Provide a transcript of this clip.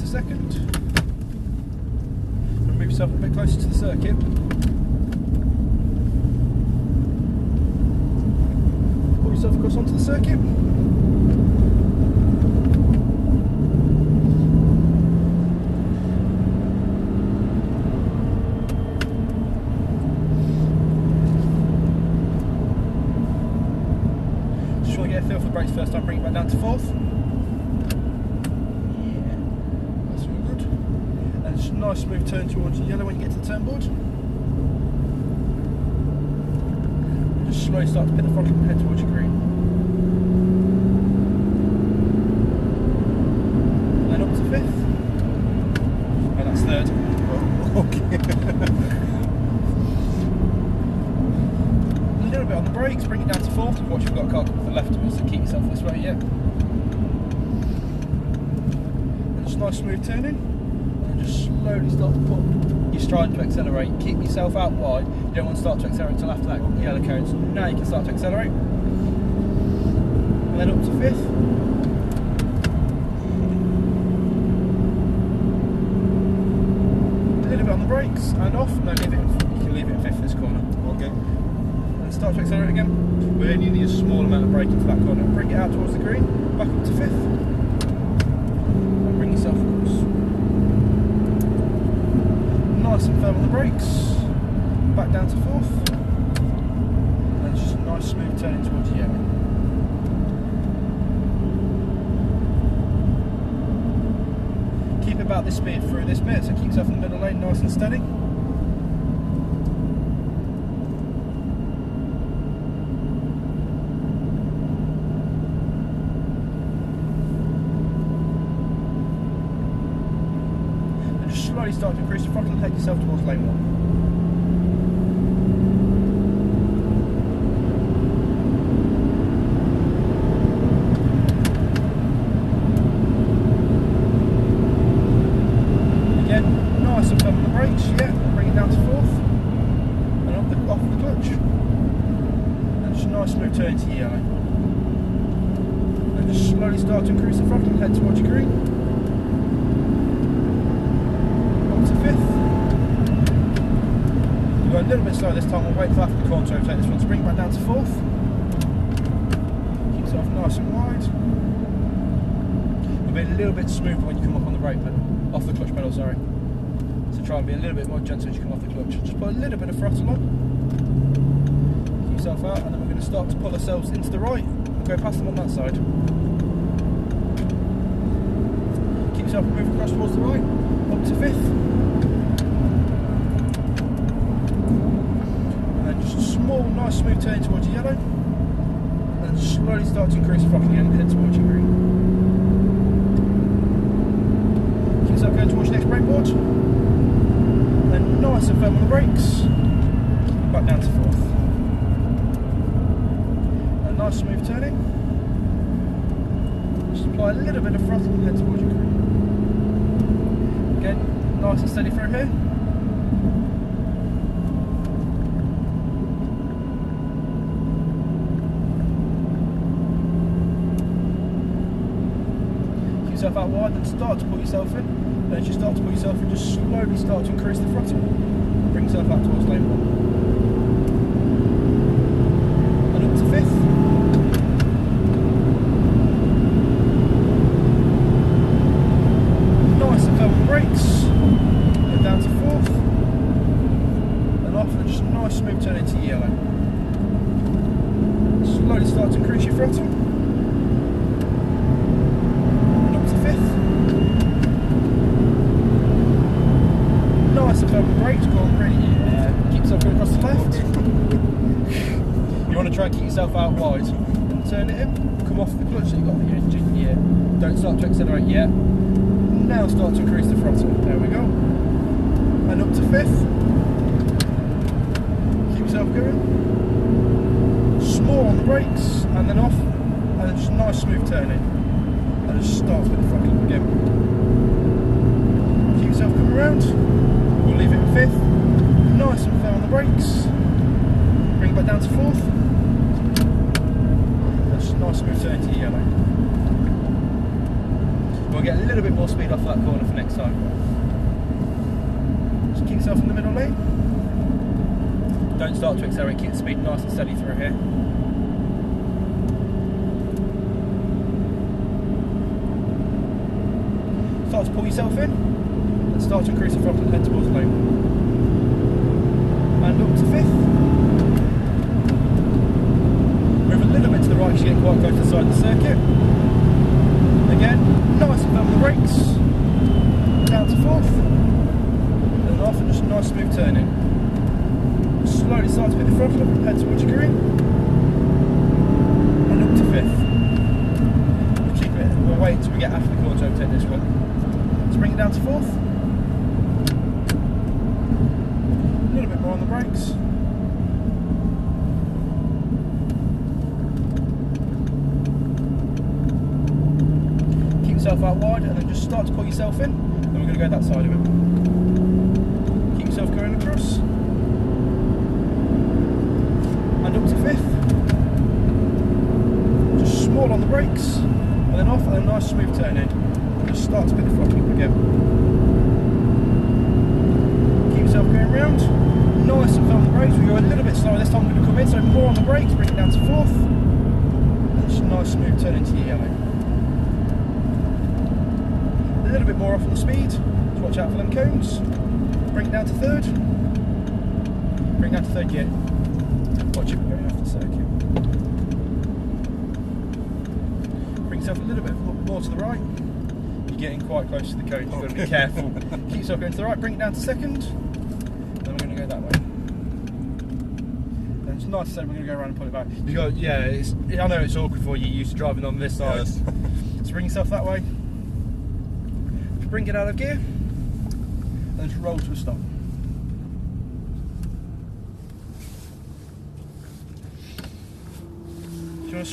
into second. And move yourself a bit closer to the circuit. Pull yourself across onto the circuit. Just want to get a feel for the brakes first time, bring it back down to fourth. Just a nice smooth turn towards the yellow when you get to the turn board. And just slowly start to put the throttle and head towards your green. And then up to fifth. And that's third. Oh, okay. A little bit on the brakes, bring it down to fourth. Watch, we've got a car coming to the left of us, so keep yourself this way, yeah. And just nice smooth turning. Just slowly start to put your stride to accelerate. Keep yourself out wide. You don't want to start to accelerate until after that yellow cone. So now you can start to accelerate. And then up to fifth. A little bit on the brakes and off. No, leave it. You can leave it in fifth this corner. Okay. And start to accelerate again. We only need a small amount of braking for that corner. Bring it out towards the green. Back up to fifth. And bring yourself across. Nice and firm on the brakes, back down to fourth, and just a nice smooth turning towards the yellow. Keep about this speed through this bit, so keep yourself in the middle lane nice and steady. Slowly start to increase the throttle and head yourself towards lane 1. Again, nice and firm on the brakes, yeah, bring it down to fourth, and off the clutch. And just a nice smooth turn into yellow. And just slowly start to increase the throttle and head towards your green. We'll go a little bit slower this time, we'll wait for after the corner to overtake this one, so bring it back down to fourth. Keep yourself nice and wide. It'll be a little bit smoother when you come up on the brake pedal, off the clutch pedal, sorry. So try and be a little bit more gentle as you come off the clutch. Just put a little bit of throttle on. Keep yourself out, and then we're going to start to pull ourselves into the right and go past them on that side. Keep yourself moving across towards the right, up to fifth. Small, nice smooth turn towards your yellow, and slowly start to increase the throttle again and head towards your green. Keep yourself going towards your next brake board, then nice and firm on the brakes, back down to fourth. And nice smooth turning. Just apply a little bit of throttle and head towards your green. Again, nice and steady through here. Yourself out wide, then start to pull yourself in. And as you start to pull yourself in, just slowly start to increase the throttle. Bring yourself out towards lane 1. And up to fifth. Nice and firm on brakes. Then down to fourth. And off, and just a nice smooth turn into yellow. Slowly start to increase your throttle. Nice and firm brakes, go on really, yeah. Keep yourself going across the left. You want to try and keep yourself out wide and turn it in. Come off the clutch so you've got the engine, yeah. Don't start to accelerate yet. Now start to increase the throttle. There we go. And up to fifth. Keep yourself going. Small on the brakes and then off. And then just nice smooth turning. And just starts with the throttle up again. Keep yourself coming around. We'll leave it in fifth. Nice and firm on the brakes. Bring it back down to fourth. And just a nice smooth turn to yellow. We'll get a little little bit more speed off that corner for next time. Just keep yourself in the middle lane. Don't start to accelerate, keep the speed nice and steady through here. Start to pull yourself in and start to increase the throttle and head towards the lane. And up to 5th. Move a little bit to the right because you get quite close to the side of the circuit. Again, nice and firm on the brakes. Down to 4th. And off and just a nice smooth turning. Slowly start to hit the throttle up and head towards your green. And up to 5th. We'll keep it, we'll wait until we get after the corner to overtake this one. Let's bring it down to 4th. A little bit more on the brakes. Keep yourself out wide and then just start to pull yourself in. Then we're going to go that side of it. Keep yourself going across. And up to 5th. Just small on the brakes. And then off and a nice smooth turn in. Just start to put the throttle up again. Keep yourself going round. Nice and firm on the brakes. We go a little bit slower this time. We're going to come in, so more on the brakes. Bring it down to 4th. And just a nice smooth turn into your yellow. A little bit more off on the speed. So watch out for them cones. Bring it down to 3rd. Bring it down to 3rd gear. Watch it going off the circuit. Bring yourself a little bit more to the right. You're getting quite close to the cone, you've got to be careful. Keep yourself going to the right, bring it down to 2nd. Then we're going to go that way. And it's nice to say we're going to go around and pull it back. You got, yeah, I know it's awkward for you, you're used to driving on this side. Yes. So bring yourself that way. Just bring it out of gear. And just roll to a stop.